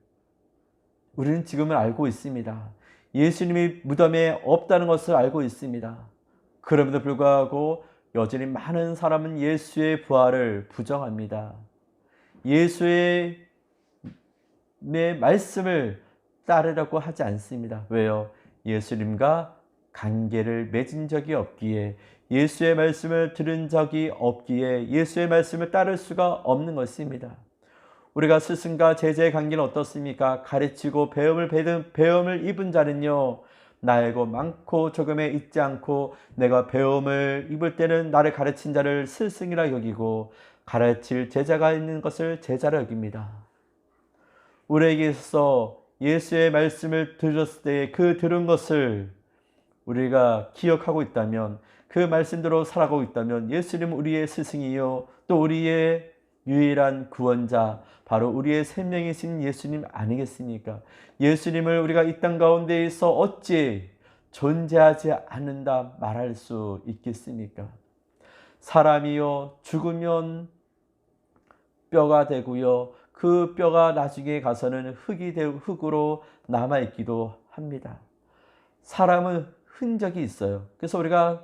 우리는 지금은 알고 있습니다. 예수님이 무덤에 없다는 것을 알고 있습니다. 그럼에도 불구하고 여전히 많은 사람은 예수의 부활을 부정합니다. 예수의 말씀을 따르려고 하지 않습니다. 왜요? 예수님과 관계를 맺은 적이 없기에, 예수의 말씀을 들은 적이 없기에 예수의 말씀을 따를 수가 없는 것입니다. 우리가 스승과 제자의 관계는 어떻습니까? 가르치고 배움을 입은 자는요, 나이고 많고 적음에 있지 않고 내가 배움을 입을 때는 나를 가르친 자를 스승이라 여기고 가르칠 제자가 있는 것을 제자라 여깁니다. 우리에게 있어서 예수의 말씀을 들었을 때 그 들은 것을 우리가 기억하고 있다면, 그 말씀대로 살아가고 있다면 예수님은 우리의 스승이요 또 우리의 유일한 구원자, 바로 우리의 생명이신 예수님 아니겠습니까? 예수님을 우리가 이 땅 가운데에서 어찌 존재하지 않는다 말할 수 있겠습니까? 사람이요 죽으면 뼈가 되고요, 그 뼈가 나중에 가서는 흙으로 남아있기도 합니다. 사람은 흔적이 있어요. 그래서 우리가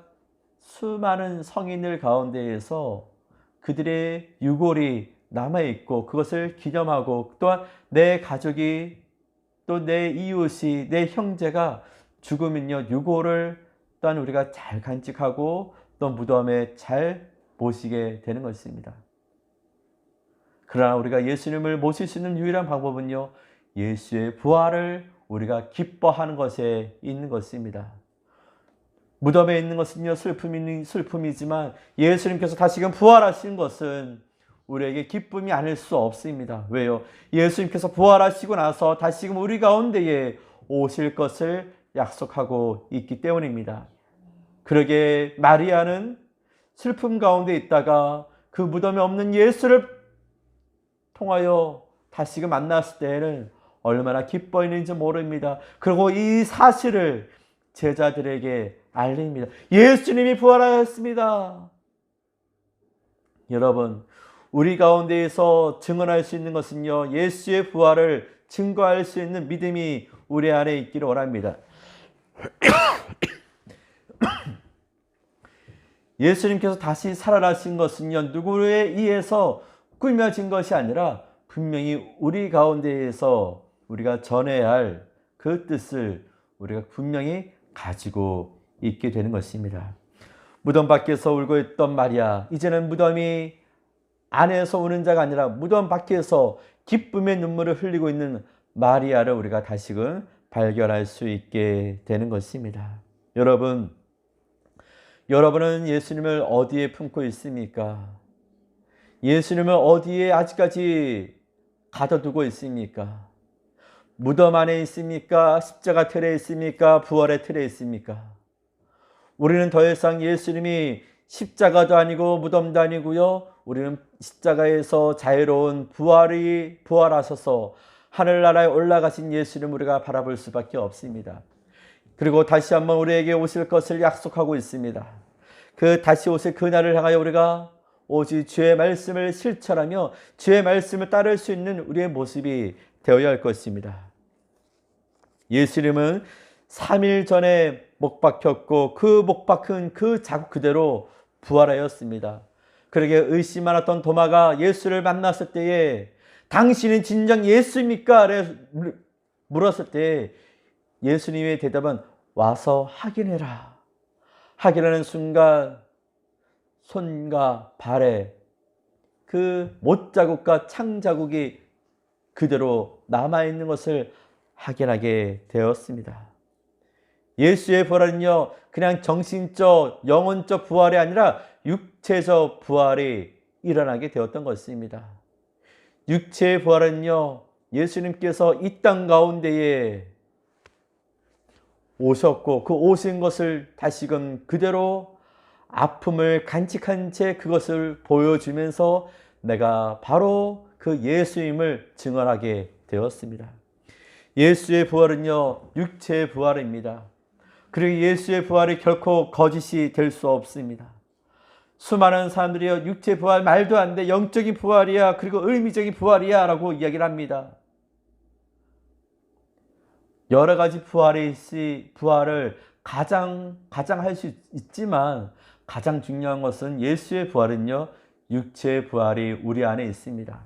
수많은 성인들 가운데에서 그들의 유골이 남아있고 그것을 기념하고, 또한 내 가족이 또 내 이웃이 내 형제가 죽으면요 유골을 또한 우리가 잘 간직하고 또 무덤에 잘 모시게 되는 것입니다. 그러나 우리가 예수님을 모실 수 있는 유일한 방법은요, 예수의 부활을 우리가 기뻐하는 것에 있는 것입니다. 무덤에 있는 것은요, 슬픔이지만 예수님께서 다시금 부활하신 것은 우리에게 기쁨이 아닐 수 없습니다. 왜요? 예수님께서 부활하시고 나서 다시금 우리 가운데에 오실 것을 약속하고 있기 때문입니다. 그러게 마리아는 슬픔 가운데 있다가 그 무덤에 없는 예수를 통하여 다시금 만났을 때에는 얼마나 기뻐했는지 모릅니다. 그리고 이 사실을 제자들에게 알립니다. 예수님이 부활하였습니다. 여러분, 우리 가운데에서 증언할 수 있는 것은요, 예수의 부활을 증거할 수 있는 믿음이 우리 안에 있기를 원합니다. 예수님께서 다시 살아나신 것은요, 누구에 의해서 꾸며진 것이 아니라 분명히 우리 가운데에서 우리가 전해야 할 그 뜻을 우리가 분명히 가지고 있게 되는 것입니다. 무덤 밖에서 울고 있던 마리아, 이제는 무덤이 안에서 우는 자가 아니라 무덤 밖에서 기쁨의 눈물을 흘리고 있는 마리아를 우리가 다시금 발견할 수 있게 되는 것입니다. 여러분은 예수님을 어디에 품고 있습니까? 예수님을 어디에 아직까지 가둬두고 있습니까? 무덤 안에 있습니까? 십자가 틀에 있습니까? 부활의 틀에 있습니까? 우리는 더 이상 예수님이 십자가도 아니고 무덤도 아니고요, 우리는 십자가에서 자유로운 부활하셔서 하늘나라에 올라가신 예수님을 우리가 바라볼 수밖에 없습니다. 그리고 다시 한번 우리에게 오실 것을 약속하고 있습니다. 그 다시 오실 그날을 향하여 우리가 오직 주의 말씀을 실천하며 주의 말씀을 따를 수 있는 우리의 모습이 되어야 할 것입니다. 예수님은 3일 전에 못 박혔고 그 못 박힌 그 자국 그대로 부활하였습니다. 그러게 의심 많았던 도마가 예수를 만났을 때에 당신은 진정 예수입니까? 물었을 때 예수님의 대답은 와서 확인해라. 확인하는 순간 손과 발에 그 못자국과 창자국이 그대로 남아있는 것을 확인하게 되었습니다. 예수의 부활은요, 그냥 정신적, 영혼적 부활이 아니라 육체적 부활이 일어나게 되었던 것입니다. 육체의 부활은요, 예수님께서 이 땅 가운데에 오셨고 그 오신 것을 다시금 그대로 아픔을 간직한 채 그것을 보여주면서 내가 바로 그 예수임을 증언하게 되었습니다. 예수의 부활은요, 육체의 부활입니다. 그리고 예수의 부활이 결코 거짓이 될 수 없습니다. 수많은 사람들이요, 육체 부활 말도 안 돼, 영적인 부활이야, 그리고 의미적인 부활이야 라고 이야기를 합니다. 여러 가지 부활을 가장 할 수 있지만 가장 중요한 것은 예수의 부활은요, 육체의 부활이 우리 안에 있습니다.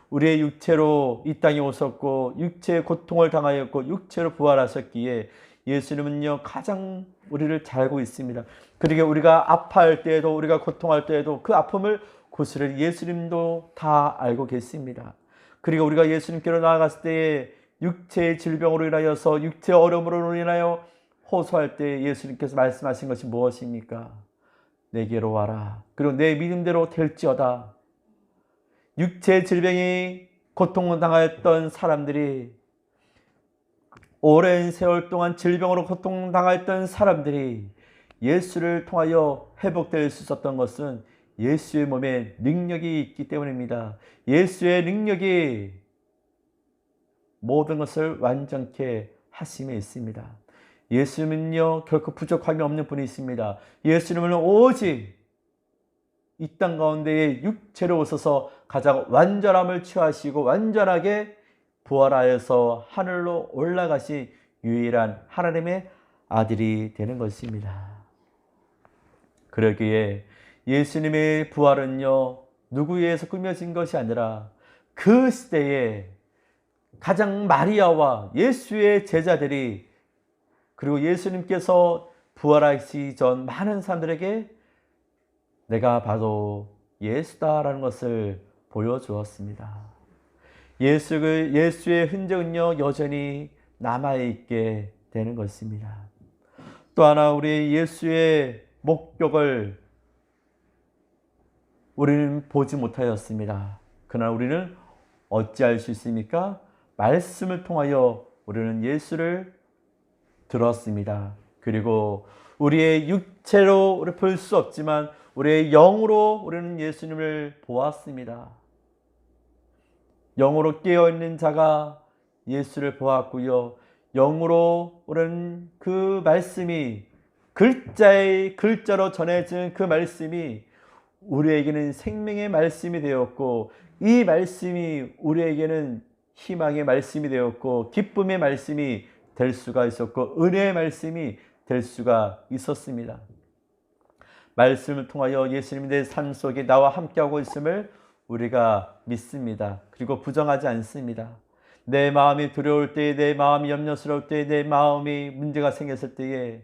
우리의 육체로 이 땅에 오셨고 육체의 고통을 당하였고 육체로 부활하셨기에 예수님은요, 가장 우리를 잘 알고 있습니다. 그러게 우리가 아파할 때에도, 우리가 고통할 때에도 그 아픔을 고스를 예수님도 다 알고 계십니다. 그리고 우리가 예수님께로 나아갔을 때에 육체의 질병으로 인하여서, 육체의 어려움으로 인하여 호소할 때 예수님께서 말씀하신 것이 무엇입니까? 내게로 와라. 그리고 내 믿음대로 될지어다. 육체의 질병이 고통을 당하였던 사람들이, 오랜 세월 동안 질병으로 고통당했던 사람들이 예수를 통하여 회복될 수 있었던 것은 예수의 몸에 능력이 있기 때문입니다. 예수의 능력이 모든 것을 완전케 하심에 있습니다. 예수님은요, 결코 부족함이 없는 분이십니다. 예수님은 오직 이 땅 가운데에 육체로 오셔서 가장 완전함을 취하시고 완전하게 부활하여서 하늘로 올라가신 유일한 하나님의 아들이 되는 것입니다. 그러기에 예수님의 부활은요, 누구에 의해서 꾸며진 것이 아니라 그 시대에 가장 마리아와 예수의 제자들이, 그리고 예수님께서 부활하시기 전 많은 사람들에게 내가 바로 예수다라는 것을 보여주었습니다. 예수의 흔적은요 여전히 남아있게 되는 것입니다. 또 하나 우리 예수의 목격을 우리는 보지 못하였습니다. 그러나 우리는 어찌할 수 있습니까? 말씀을 통하여 우리는 예수를 들었습니다. 그리고 우리의 육체로 볼 수 없지만 우리의 영으로 우리는 예수님을 보았습니다. 영으로 깨어있는 자가 예수를 보았고요. 영으로 우리는 그 말씀이 글자로 전해진 그 말씀이 우리에게는 생명의 말씀이 되었고 이 말씀이 우리에게는 희망의 말씀이 되었고 기쁨의 말씀이 될 수가 있었고 은혜의 말씀이 될 수가 있었습니다. 말씀을 통하여 예수님이 내 삶 속에 나와 함께하고 있음을 우리가 믿습니다. 그리고 부정하지 않습니다. 내 마음이 두려울 때에, 내 마음이 염려스러울 때에, 내 마음이 문제가 생겼을 때에,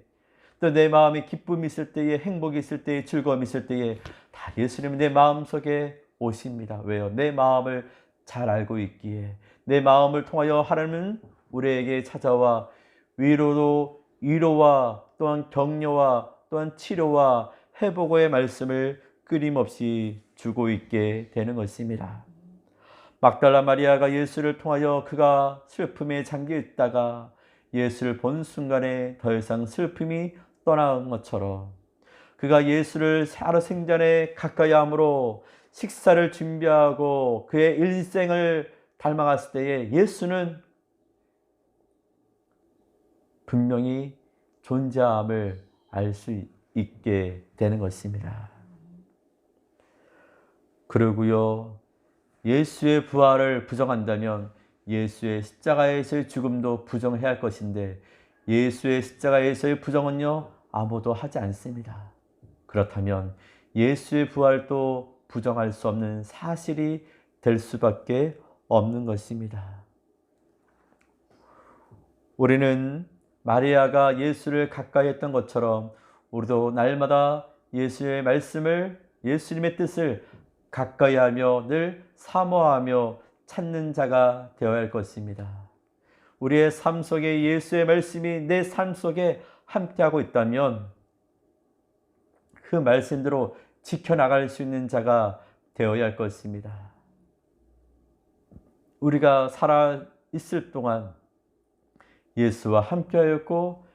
또 내 마음에 기쁨이 있을 때에, 행복이 있을 때에, 즐거움이 있을 때에 다 예수님은 내 마음속에 오십니다. 왜요? 내 마음을 잘 알고 있기에. 내 마음을 통하여 하나님은 우리에게 찾아와 위로와 또한 격려와 또한 치료와 회복의 말씀을 끊임없이 주고 있게 되는 것입니다. 막달라 마리아가 예수를 통하여 그가 슬픔에 잠겨 있다가 예수를 본 순간에 더 이상 슬픔이 떠나간 것처럼 그가 예수를 살아생전에 가까이 함으로 식사를 준비하고 그의 일생을 닮아갔을 때에 예수는 분명히 존재함을 알 수 있게 되는 것입니다. 그리고요, 예수의 부활을 부정한다면 예수의 십자가에서의 죽음도 부정해야 할 것인데 예수의 십자가에서의 부정은요 아무도 하지 않습니다. 그렇다면 예수의 부활도 부정할 수 없는 사실이 될 수밖에 없는 것입니다. 우리는 마리아가 예수를 가까이 했던 것처럼 우리도 날마다 예수의 말씀을, 예수님의 뜻을 가까이 하며 늘 사모하며 찾는 자가 되어야 할 것입니다. 우리의 삶 속에 예수의 말씀이 내 삶 속에 함께하고 있다면 그 말씀대로 지켜나갈 수 있는 자가 되어야 할 것입니다. 우리가 살아 있을 동안 예수와 함께하였고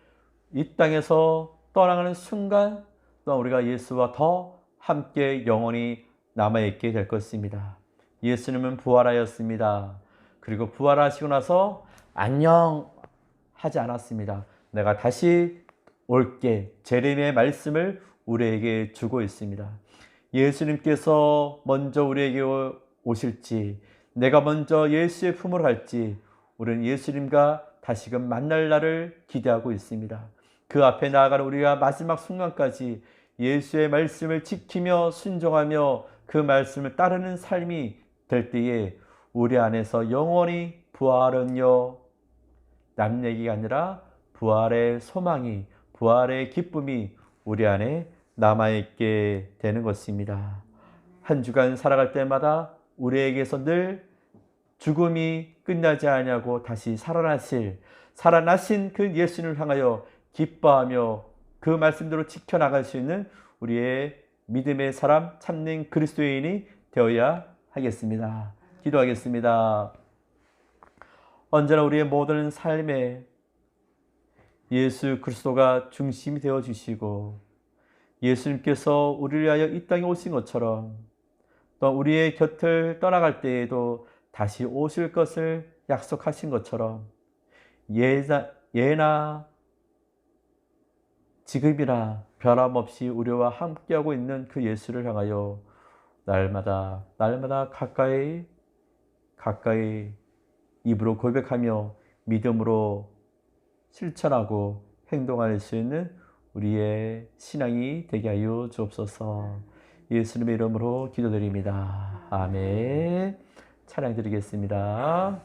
이 땅에서 떠나가는 순간 또한 우리가 예수와 더 함께 영원히 남아있게 될 것입니다. 예수님은 부활하였습니다. 그리고 부활하시고 나서 안녕 하지 않았습니다. 내가 다시 올게. 재림의 말씀을 우리에게 주고 있습니다. 예수님께서 먼저 우리에게 오실지 내가 먼저 예수의 품으로 갈지 우리는 예수님과 다시금 만날 날을 기대하고 있습니다. 그 앞에 나아가는 우리가 마지막 순간까지 예수의 말씀을 지키며 순종하며 그 말씀을 따르는 삶이 될 때에 우리 안에서 영원히 부활은요 남 얘기가 아니라 부활의 소망이, 부활의 기쁨이 우리 안에 남아있게 되는 것입니다. 한 주간 살아갈 때마다 우리에게서 늘 죽음이 끝나지 않냐고 다시 살아나신 그 예수님을 향하여 기뻐하며 그 말씀대로 지켜나갈 수 있는 우리의 믿음의 사람, 참된 그리스도인이 되어야 하겠습니다. 기도하겠습니다. 언제나 우리의 모든 삶에 예수 그리스도가 중심이 되어 주시고 예수님께서 우리를 위하여 이 땅에 오신 것처럼 또 우리의 곁을 떠나갈 때에도 다시 오실 것을 약속하신 것처럼 예나 지금이나 변함없이 우리와 함께하고 있는 그 예수를 향하여 날마다 가까이 입으로 고백하며 믿음으로 실천하고 행동할 수 있는 우리의 신앙이 되게 하여 주옵소서. 예수님의 이름으로 기도드립니다. 아멘. 찬양 드리겠습니다.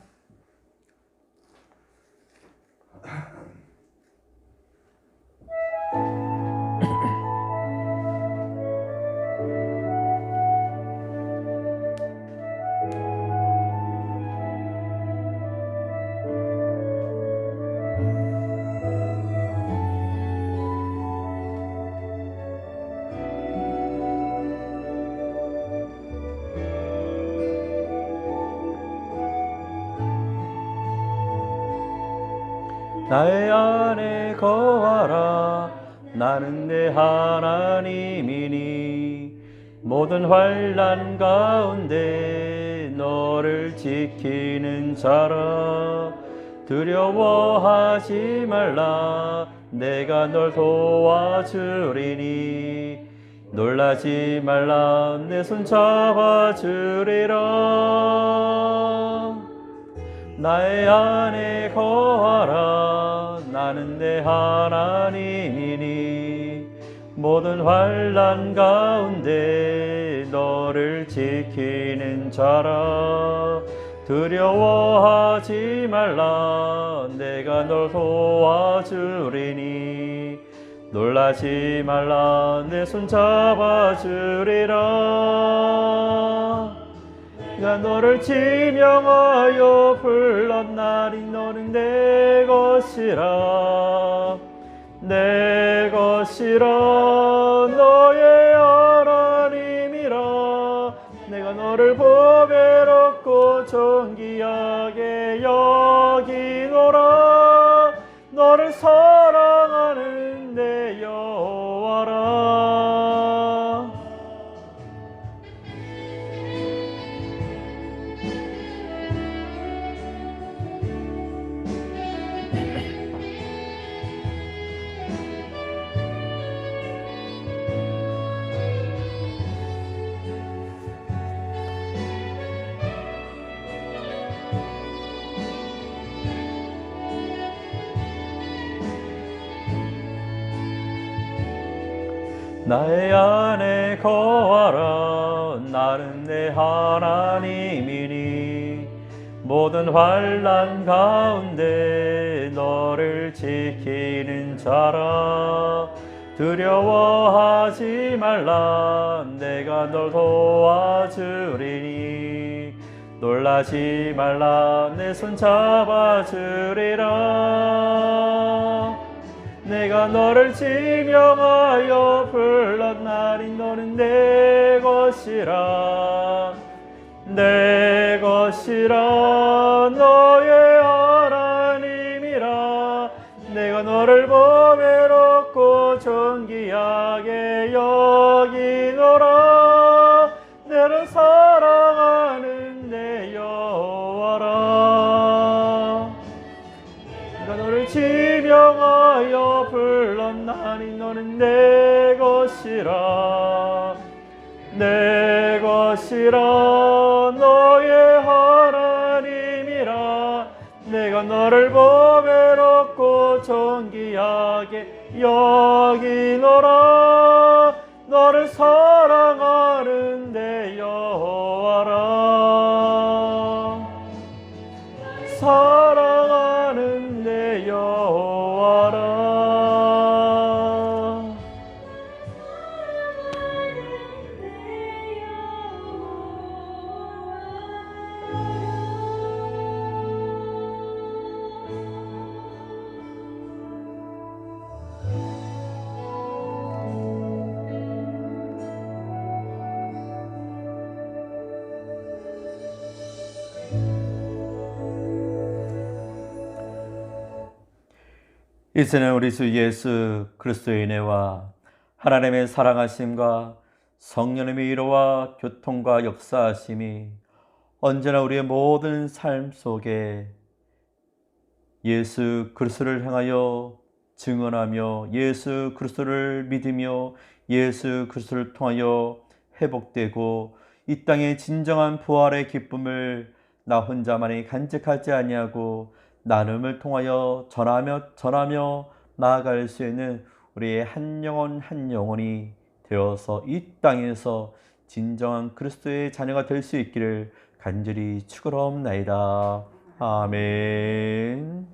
나의 안에 거하라. 나는 내 하나님이니 모든 환난 가운데 너를 지키는 자라. 두려워하지 말라. 내가 널 도와주리니 놀라지 말라. 내 손 잡아주리라. 나의 안에 거하라. 나는 내 하나님이니 모든 환난 가운데 너를 지키는 자라. 두려워하지 말라. 내가 널 도와주리니 놀라지 말라. 내 손 잡아주리라. 내가 너를 지명하여 불렀나니 너는 내 것이라. 내 것이라. 너의 하나님이라. 내가 너를 보배롭고 존귀하게 여기노라. 너를 사랑하는 내 여호와라. 나의 안에 거하라. 나는 내 하나님이니 모든 환난 가운데 너를 지키는 자라. 두려워하지 말라. 내가 널 도와주리니 놀라지 말라. 내 손 잡아주리라. 내가 너를 지명하여 불렀나니 너는 내 것이라. 내 것이라. 너의 하나님이라. 내가 너를 보배롭고 존귀하게 여기노라. 너를 사랑하는 내 여호와라. 내가 너를 지명하여 불렀나니 너는 내 것이라. 내 것이라. 너의 하나님이라. 내가 너를 보배롭고 존귀하게 여기노라. 너를 사랑하는 내 여호와라. 사랑하는 내 여호와라. 이제는 우리 주 예수 그리스도의 은혜와 하나님의 사랑하심과 성령님의 위로와 교통과 역사하심이 언제나 우리의 모든 삶 속에 예수 그리스도를 향하여 증언하며 예수 그리스도를 믿으며 예수 그리스도를 통하여 회복되고 이 땅의 진정한 부활의 기쁨을 나 혼자만이 간직하지 아니하고 나눔을 통하여 전하며 나아갈 수 있는 우리의 한 영혼 한 영혼이 되어서 이 땅에서 진정한 그리스도의 자녀가 될 수 있기를 간절히 축원하옵나이다. 아멘.